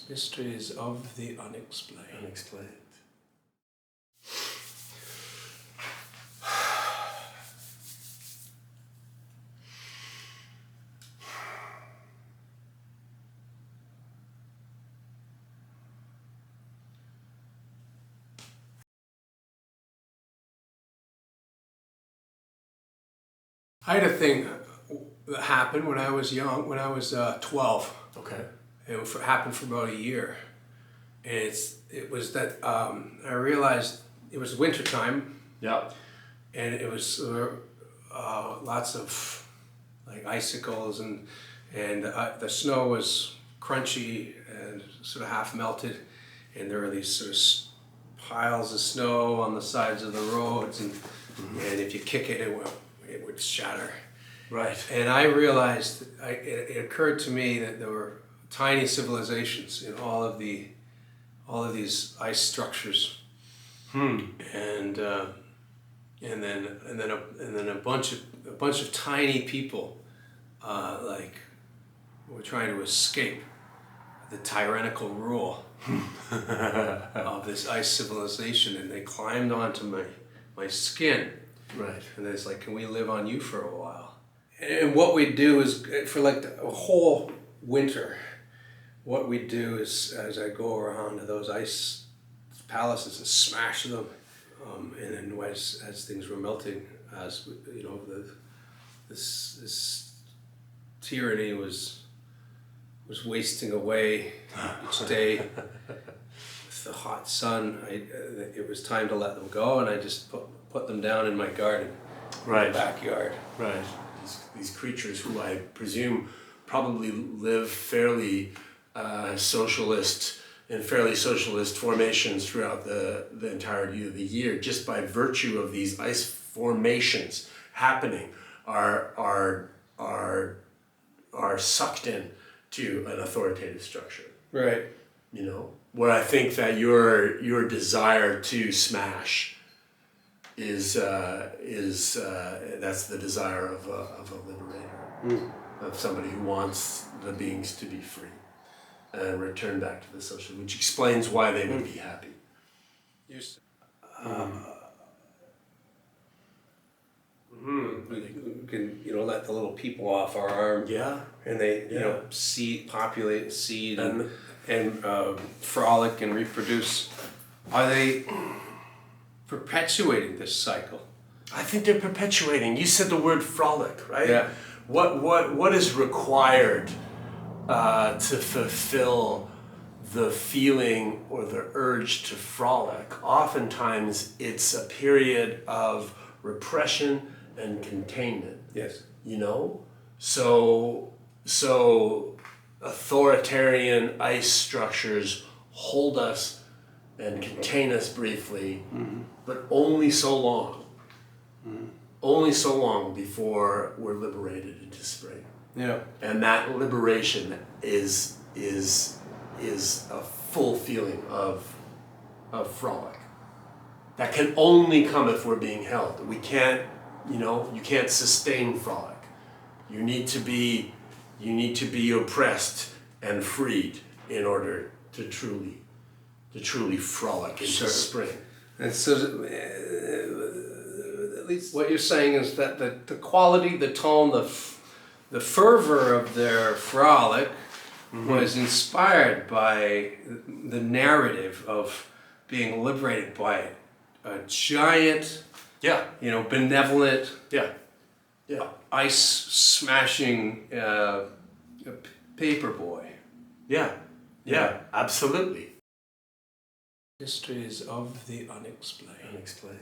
Mysteries of the Unexplained. Unexplained. I had a thing that happened when I was young, when I was 12. Okay. It happened for about a year. And it was that I realized it was winter time. Yeah. And it was lots of like icicles and the snow was crunchy and sort of half melted. And there were these sort of piles of snow on the sides of the roads. And if you kick it, it would shatter. Right. And I realized, it occurred to me that there were tiny civilizations in all of these ice structures, and then a bunch of tiny people, like were trying to escape the tyrannical rule of this ice civilization, and they climbed onto my skin. Right. And it's like, can we live on you for a while? And what we do is, for like a whole winter, what we do is, as I go around to those ice palaces and smash them, and then as things were melting, as you know, this tyranny was wasting away each day with the hot sun. It was time to let them go, and I just put them down in my garden, right, in the backyard. Right. These creatures, who I presume probably live fairly socialist formations throughout the entirety of the year, just by virtue of these ice formations happening, are sucked in to an authoritative structure. Right. You know, where I think that your desire to smash is that's the desire of a liberator, of somebody who wants the beings to be free and return back to the social, which explains why they would be happy. We can, let the little people off our arm. Yeah. And they, populate, seed, and frolic and reproduce. Are they perpetuating this cycle? I think they're perpetuating. You said the word frolic, right? Yeah. What is required to fulfill the feeling or the urge to frolic? Oftentimes it's a period of repression and containment. Yes. So authoritarian ice structures hold us and contain us briefly, but only so long. Only so long before we're liberated into spring. Yeah. And that liberation is a full feeling of frolic. That can only come if we're being held. We can't, you can't sustain frolic. You need to be oppressed and freed in order to truly frolic into spring. And so, at least what you're saying is that the quality, the tone, the fervor of their frolic was inspired by the narrative of being liberated by a giant, benevolent, ice smashing paper boy. Yeah, absolutely. Mysteries of the Unexplained. Unexplained.